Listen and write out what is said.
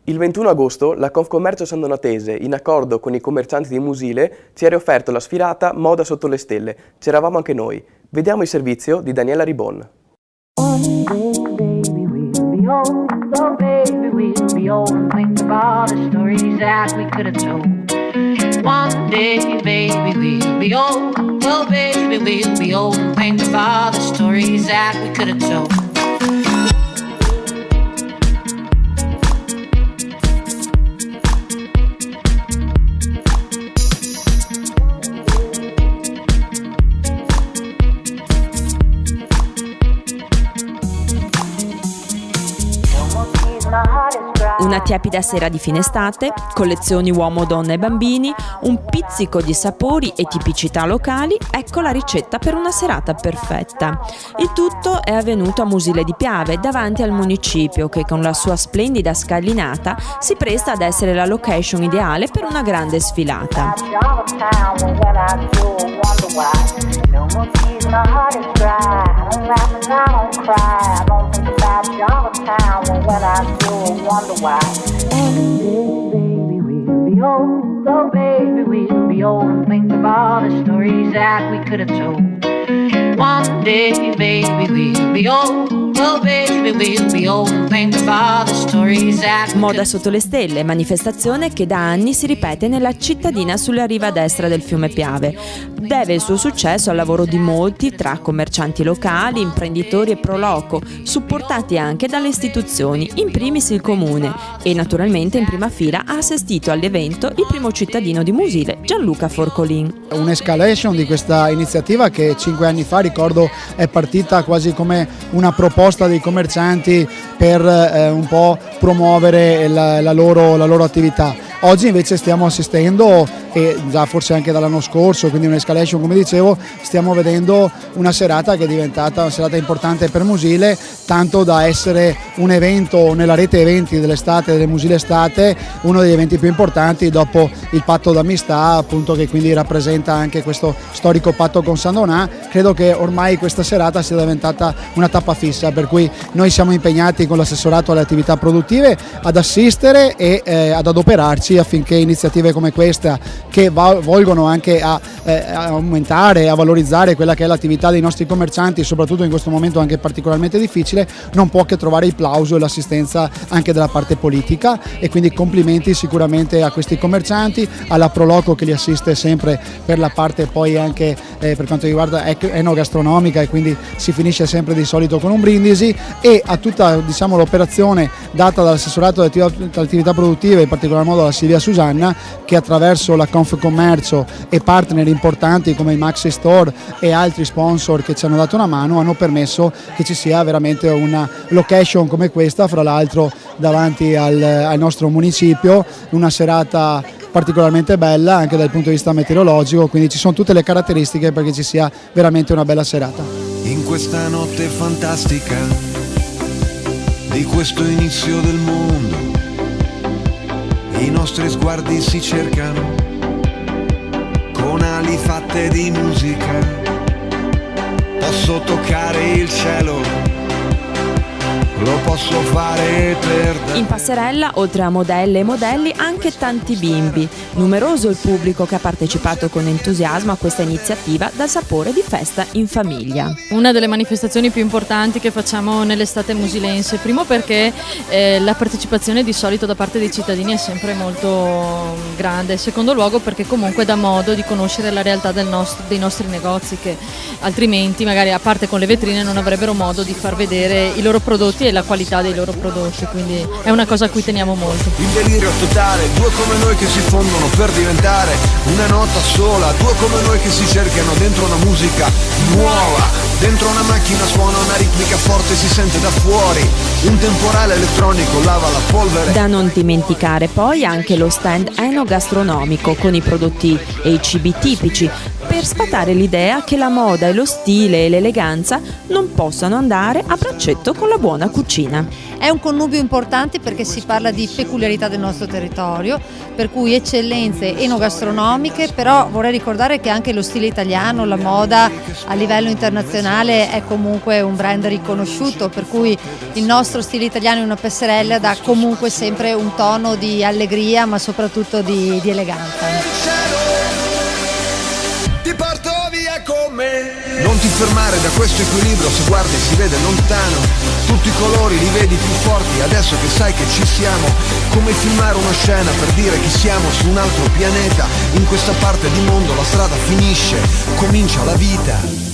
Il 21 agosto la Confcommercio Sandonatese, in accordo con i commercianti di Musile, ci ha riofferto la sfilata Moda sotto le stelle. C'eravamo anche noi. Vediamo il servizio di Daniela Ribon. Oh baby, we'll be old and think of all the stories that we could have told. One day, baby, we'll be old. Oh baby, we'll be old and think of all the stories that we could have told. Una tiepida sera di fine estate, collezioni uomo, donna e bambini, un pizzico di sapori e tipicità locali, ecco la ricetta per una serata perfetta. Il tutto è avvenuto a Musile di Piave, davanti al municipio, che con la sua splendida scalinata si presta ad essere la location ideale per una grande sfilata. Oh baby, we'll be old and think of all the stories that we could have told. One day, baby, we'll be old. Oh baby, we'll be old and think of all the stories that. Moda sotto le stelle, manifestazione che da anni si ripete nella cittadina sulla riva destra del fiume Piave. Deve il suo successo al lavoro di molti tra commercianti locali, imprenditori e pro loco, supportati anche dalle istituzioni, in primis il comune, e naturalmente in prima fila ha assistito all'evento il primo cittadino di Musile, Gianluca Forcolin. Un'escalation di questa iniziativa che 5 anni fa, ricordo, è partita quasi come una proposta dei commercianti per un po' promuovere la loro attività. Oggi invece stiamo assistendo, e già forse anche dall'anno scorso, quindi un'escalation come dicevo, stiamo vedendo una serata che è diventata una serata importante per Musile, tanto da essere un evento nella rete eventi dell'estate, delle Musile Estate, uno degli eventi più importanti dopo il patto d'amistà, appunto, che quindi rappresenta anche questo storico patto con San Donà. Credo che ormai questa serata sia diventata una tappa fissa, per cui noi siamo impegnati con l'assessorato alle attività produttive ad assistere e ad adoperarci affinché iniziative come questa, che volgono anche a aumentare, a valorizzare quella che è l'attività dei nostri commercianti, soprattutto in questo momento anche particolarmente difficile, non può che trovare il plauso e l'assistenza anche della parte politica, e quindi complimenti sicuramente a questi commercianti, alla Proloco che li assiste sempre per la parte poi anche per quanto riguarda enogastronomica, e quindi si finisce sempre di solito con un brindisi, e a tutta, diciamo, l'operazione data dall'assessorato alle attività produttive, in particolar modo alla Silvia Susanna, che attraverso la Confcommercio e partner importanti come il Maxi Store e altri sponsor che ci hanno dato una mano, hanno permesso che ci sia veramente una location come questa, fra l'altro davanti al nostro municipio, una serata particolarmente bella anche dal punto di vista meteorologico, quindi ci sono tutte le caratteristiche perché ci sia veramente una bella serata. In questa notte fantastica di questo inizio del mondo, i nostri sguardi si cercano con ali fatte di musica. Posso toccare il cielo, lo posso fare per te. In passerella, oltre a modelle e modelli, anche tanti bimbi. Numeroso il pubblico che ha partecipato con entusiasmo a questa iniziativa dal sapore di festa in famiglia. Una delle manifestazioni più importanti che facciamo nell'estate musilense, primo perché la partecipazione di solito da parte dei cittadini è sempre molto grande, secondo luogo perché comunque dà modo di conoscere la realtà dei nostri negozi, che altrimenti magari a parte con le vetrine non avrebbero modo di far vedere i loro prodotti e la qualità dei loro prodotti, quindi è una cosa a cui teniamo molto. Il delirio totale, due come noi che si fondono per diventare una nota sola, due come noi che si cercano dentro una musica nuova, dentro una macchina suona una ritmica forte, si sente da fuori, un temporale elettronico lava la polvere. Da non dimenticare poi anche lo stand enogastronomico con i prodotti e i cibi tipici, per sfatare l'idea che la moda e lo stile e l'eleganza non possano andare a braccetto con la buona cucina. È un connubio importante perché si parla di peculiarità del nostro territorio, per cui eccellenze enogastronomiche, però vorrei ricordare che anche lo stile italiano, la moda a livello internazionale è comunque un brand riconosciuto, per cui il nostro stile italiano in una passerella dà comunque sempre un tono di allegria ma soprattutto di eleganza. Ti porto via con me. Non ti fermare da questo equilibrio, se guardi si vede lontano. Tutti i colori li vedi più forti adesso che sai che ci siamo. Come filmare una scena per dire che siamo su un altro pianeta. In questa parte di mondo la strada finisce, comincia la vita.